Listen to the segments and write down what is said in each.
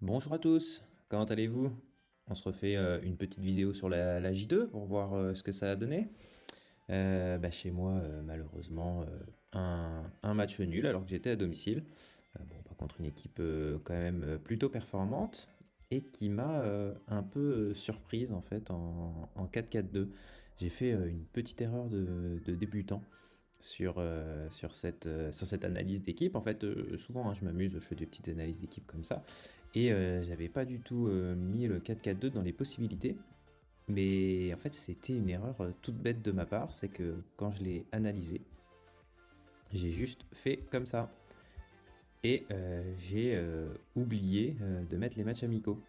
Bonjour à tous, comment allez-vous? On se refait une petite vidéo sur la J2 pour voir ce que ça a donné. Chez moi, malheureusement, un match nul alors que j'étais à domicile. Bon, pas contre une équipe quand même plutôt performante et qui m'a un peu surprise en fait en 4-4-2. J'ai fait une petite erreur de débutant sur cette analyse d'équipe. En fait, souvent, hein, je m'amuse, je fais des petites analyses d'équipe comme ça. Et j'avais pas du tout mis le 4-4-2 dans les possibilités. Mais en fait, c'était une erreur toute bête de ma part. C'est que quand je l'ai analysé, j'ai juste fait comme ça. Et j'ai oublié de mettre les matchs amicaux.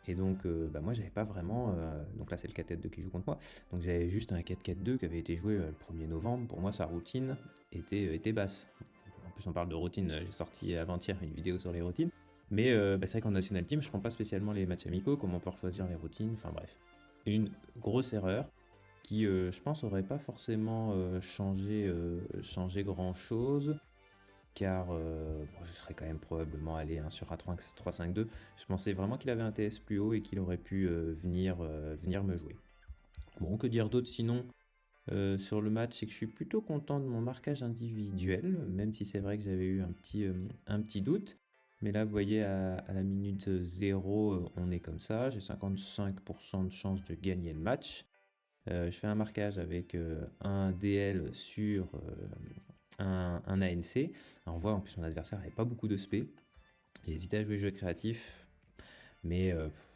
Et donc, moi, j'avais pas vraiment. Donc là, c'est le 4-4-2 qui joue contre moi. Donc, j'avais juste un 4-4-2 qui avait été joué le 1er novembre. Pour moi, sa routine était basse. En plus, on parle de routine. J'ai sorti avant-hier une vidéo sur les routines. Mais c'est vrai qu'en National Team, je prends pas spécialement les matchs amicaux. Comment on peut choisir les routines. Enfin, bref. Une grosse erreur qui, je pense, aurait pas forcément changé grand-chose car je serais quand même probablement allé hein, sur A3-5-2. Je pensais vraiment qu'il avait un TS plus haut et qu'il aurait pu venir me jouer. Bon, que dire d'autre sinon sur le match, c'est que je suis plutôt content de mon marquage individuel, même si c'est vrai que j'avais eu un petit doute. Mais là, vous voyez, à la minute 0, on est comme ça. J'ai 55% de chance de gagner le match. Je fais un marquage avec un DL sur un ANC. Alors, on voit en plus mon adversaire n'avait pas beaucoup de spé. J'ai hésité à jouer jeu créatif, mais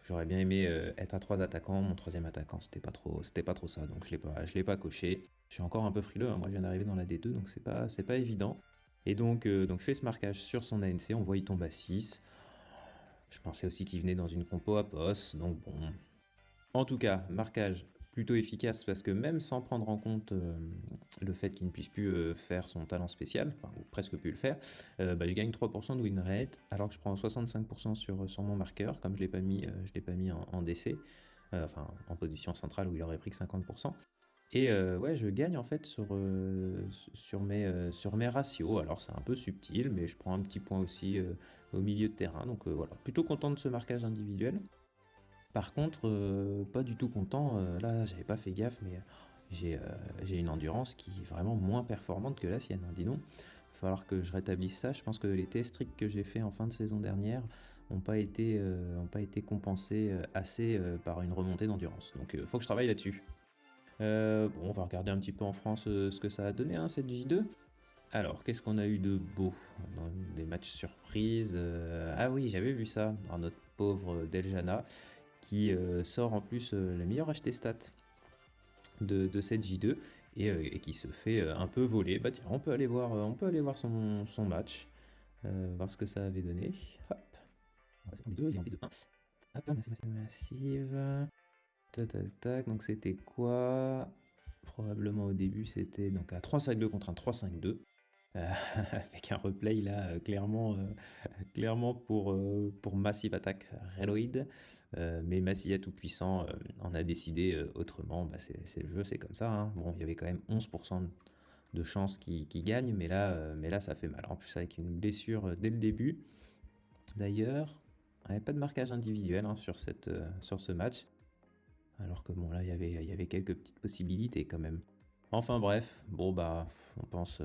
j'aurais bien aimé être à 3 attaquants. Mon troisième attaquant, c'était pas trop ça, donc je l'ai pas coché. Je suis encore un peu frileux, hein. Moi je viens d'arriver dans la D2, donc c'est pas évident. Et donc je fais ce marquage sur son ANC, on voit il tombe à 6. Je pensais aussi qu'il venait dans une compo à poste, donc bon, en tout cas, marquage plutôt efficace parce que même sans prendre en compte le fait qu'il ne puisse plus faire son talent spécial, enfin ou presque plus le faire, je gagne 3% de win rate alors que je prends 65% sur mon marqueur, comme je l'ai pas mis en DC, enfin en position centrale où il aurait pris que 50%. Et ouais, je gagne en fait sur mes ratios. Alors c'est un peu subtil, mais je prends un petit point aussi au milieu de terrain. Donc voilà, plutôt content de ce marquage individuel. Par contre, pas du tout content, là j'avais pas fait gaffe, mais j'ai une endurance qui est vraiment moins performante que la sienne, hein, dis donc. Il va falloir que je rétablisse ça. Je pense que les tests stricts que j'ai fait en fin de saison dernière ont pas été compensés assez par une remontée d'endurance. Donc il faut que je travaille là-dessus. Bon, on va regarder un petit peu en France ce que ça a donné, hein, cette J2. Alors, qu'est-ce qu'on a eu de beau dans des matchs surprises? Ah oui, j'avais vu ça. Alors, notre pauvre Deljana qui sort en plus le meilleur HT stat de cette J2 et qui se fait un peu voler. Bah tiens, on peut aller voir son match, voir ce que ça avait donné. Hop, on est deux, il est en D2, 1. Hop, massive. Tac, tac, tac. Donc c'était quoi? Probablement au début c'était donc à 3-5-2 contre un 3-5-2. Avec un replay là, clairement pour Massive Attack Reloid. Mais Massilia tout-puissant en a décidé autrement. Bah, c'est le jeu, c'est comme ça, hein. Bon, il y avait quand même 11% de chances qu'il gagne, mais là, ça fait mal. En plus, avec une blessure dès le début. D'ailleurs, il n'y avait pas de marquage individuel hein, sur ce match. Alors que bon, là, il y avait quelques petites possibilités quand même. Enfin bref, bon bah, on pense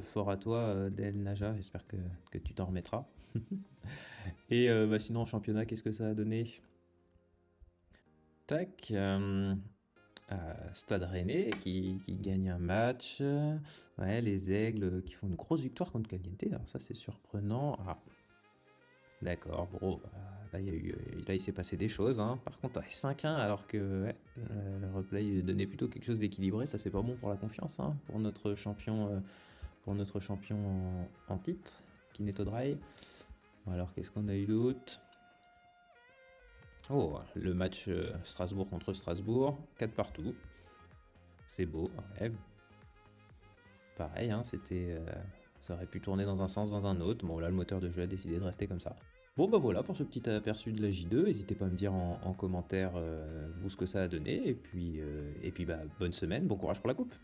fort à toi, Del Naja, j'espère que tu t'en remettras. Et sinon, en championnat, qu'est-ce que ça a donné? Tac, Stade Rennais qui gagne un match. Ouais, les Aigles qui font une grosse victoire contre Caliente, alors ça c'est surprenant. Ah, d'accord, bon, là, là il s'est passé des choses, hein. Par contre, ouais, 5-1 alors que ouais, le replay donnait plutôt quelque chose d'équilibré, ça c'est pas bon pour la confiance, hein, pour notre champion en titre, Kineto Dry. Alors qu'est-ce qu'on a eu d'autre? Oh, le match Strasbourg contre Strasbourg, 4 partout. C'est beau, ouais. Pareil, hein, ça aurait puis tourner dans un sens, dans un autre. Bon, là, le moteur de jeu a décidé de rester comme ça. Bon, bah voilà pour ce petit aperçu de la J2. N'hésitez pas à me dire en commentaire vous ce que ça a donné. Et puis bah, bonne semaine, bon courage pour la coupe.